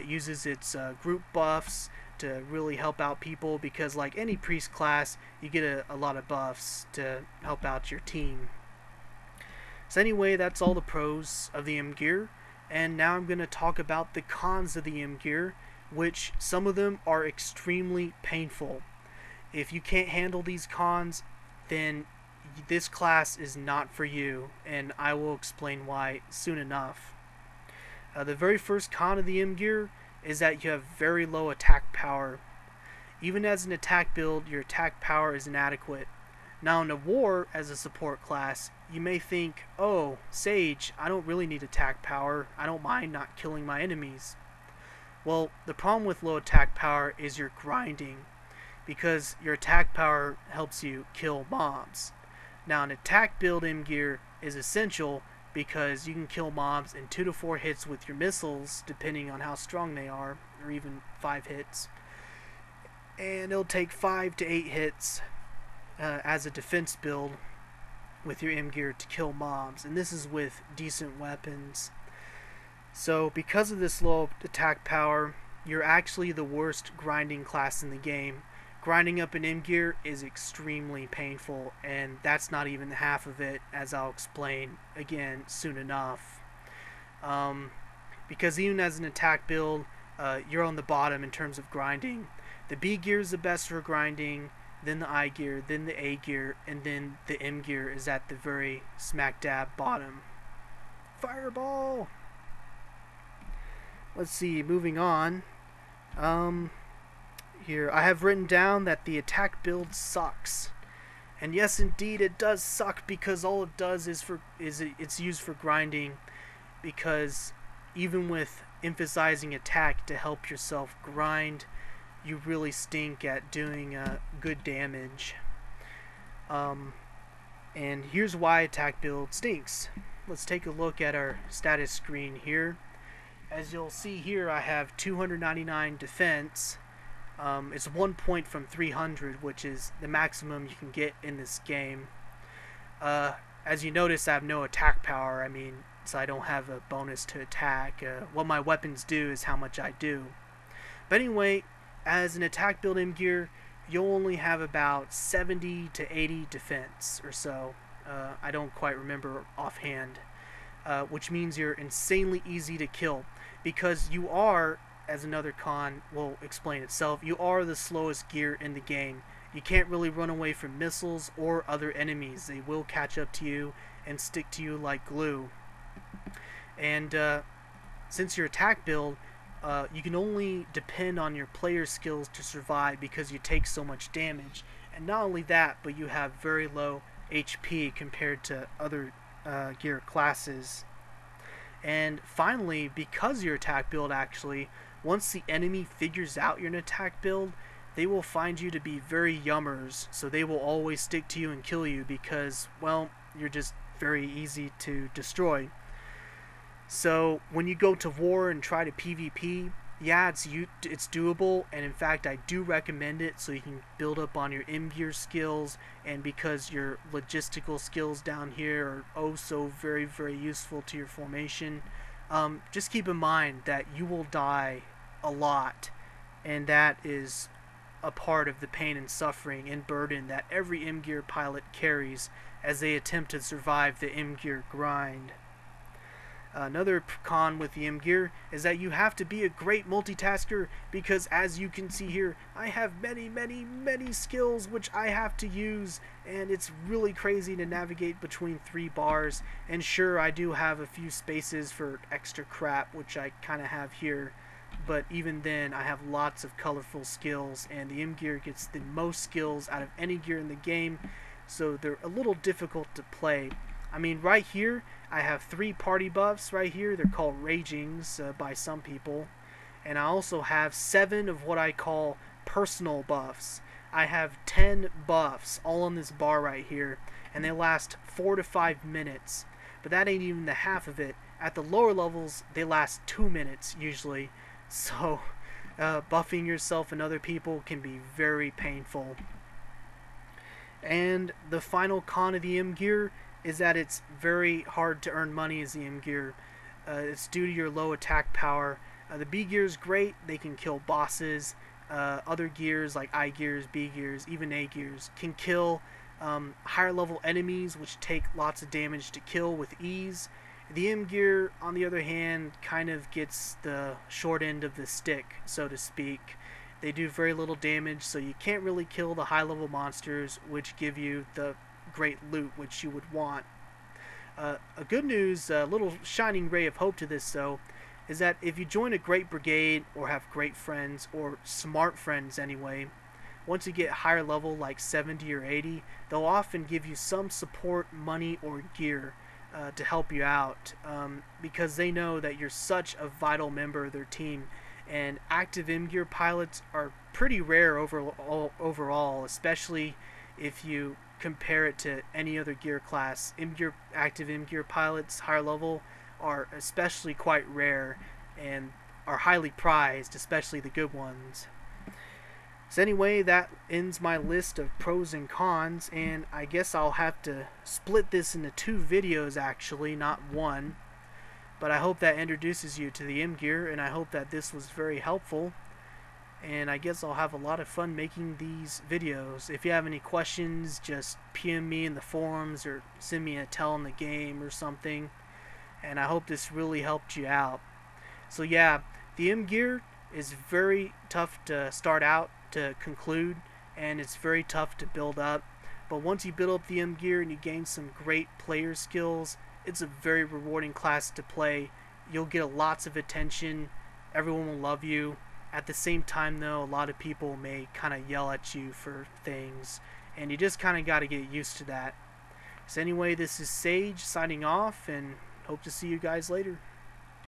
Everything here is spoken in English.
uses its group buffs to really help out people, because like any priest class, you get a lot of buffs to help out your team. So anyway, that's all the pros of the M gear, and now I'm going to talk about the cons of the M gear, which some of them are extremely painful. If you can't handle these cons, then this class is not for you, and I will explain why soon enough. The very first con of the M gear is that you have very low attack power. Even as an attack build, your attack power is inadequate. Now in a war as a support class, you may think, oh, Sage, I don't really need attack power, I don't mind not killing my enemies. Well, the problem with low attack power is you're grinding, because your attack power helps you kill mobs. Now an attack build M gear is essential because you can kill mobs in 2 to 4 hits with your missiles, depending on how strong they are, or even 5 hits. And it'll take 5 to 8 hits as a defense build with your M gear to kill mobs, and this is with decent weapons. So because of this low attack power, you're actually the worst grinding class in the game. Grinding up an M gear is extremely painful, and that's not even half of it, as I'll explain again soon enough. Because even as an attack build, you're on the bottom in terms of grinding. The B gear is the best for grinding, then the I gear, then the A gear, and then the M gear is at the very smack dab bottom. Fireball! Let's see, moving on. Here, I have written down that the attack build sucks. And yes, indeed, it does suck, because all it does is it's used for grinding, because even with emphasizing attack to help yourself grind, you really stink at doing good damage. And here's why attack build stinks. Let's take a look at our status screen here. As you'll see here, I have 299 defense. It's 1 point from 300, which is the maximum you can get in this game. As you notice, I have no attack power. So I don't have a bonus to attack. What my weapons do is how much I do. But anyway, as an attack build M gear, you'll only have about 70 to 80 defense or so. I don't quite remember offhand. Which means you're insanely easy to kill, because you are, as another con will explain itself, you are the slowest gear in the game. You can't really run away from missiles or other enemies. They will catch up to you and stick to you like glue. And since your attack build, you can only depend on your player skills to survive, because you take so much damage. And not only that, but you have very low HP compared to other gear classes. And finally, because your attack build, actually, once the enemy figures out you're an attack build, they will find you to be very yummers, so they will always stick to you and kill you, because, well, you're just very easy to destroy. So when you go to war and try to PvP, yeah, it's doable, and in fact I do recommend it, so you can build up on your M gear skills, and because your logistical skills down here are oh so very, very useful to your formation. Just keep in mind that you will die a lot, and that is a part of the pain and suffering and burden that every M gear pilot carries as they attempt to survive the M gear grind. Another con with the M gear is that you have to be a great multitasker, because as you can see here, I have many, many, many skills which I have to use, and it's really crazy to navigate between 3 bars. And sure, I do have a few spaces for extra crap, which I kind of have here, but even then I have lots of colorful skills, and the M gear gets the most skills out of any gear in the game, so they're a little difficult to play. Right here, I have 3 party buffs right here. They're called Ragings by some people. And I also have 7 of what I call personal buffs. I have 10 buffs all on this bar right here, and they last 4 to 5 minutes. But that ain't even the half of it. At the lower levels, they last 2 minutes usually. So, buffing yourself and other people can be very painful. And the final con of the M gear is that it's very hard to earn money as the M gear. It's due to your low attack power. The B gear is great. They can kill bosses. Other gears like I gears, B gears, even A gears can kill higher level enemies, which take lots of damage to kill with ease. The M gear, on the other hand, kind of gets the short end of the stick, so to speak. They do very little damage, so you can't really kill the high level monsters, which give you the great loot which you would want. A good news, a little shining ray of hope to this though, is that if you join a great brigade or have great friends, or smart friends anyway, once you get higher level like 70 or 80, they'll often give you some support, money, or gear to help you out, because they know that you're such a vital member of their team. And active M-Gear pilots are pretty rare overall, especially if you compare it to any other gear class. Active M-Gear pilots, higher level, are especially quite rare and are highly prized, especially the good ones. So anyway, that ends my list of pros and cons, and I guess I'll have to split this into 2 videos actually, not one. But I hope that introduces you to the M-Gear, and I hope that this was very helpful. And I guess I'll have a lot of fun making these videos. If you have any questions, just PM me in the forums or send me a tell in the game or something. And I hope this really helped you out. So yeah, the M-Gear is very tough to start out, to conclude, and it's very tough to build up. But once you build up the M-Gear and you gain some great player skills, it's a very rewarding class to play. You'll get lots of attention, everyone will love you. At the same time though, a lot of people may kind of yell at you for things, and you just kind of got to get used to that. So anyway, this is Sage signing off, and hope to see you guys later.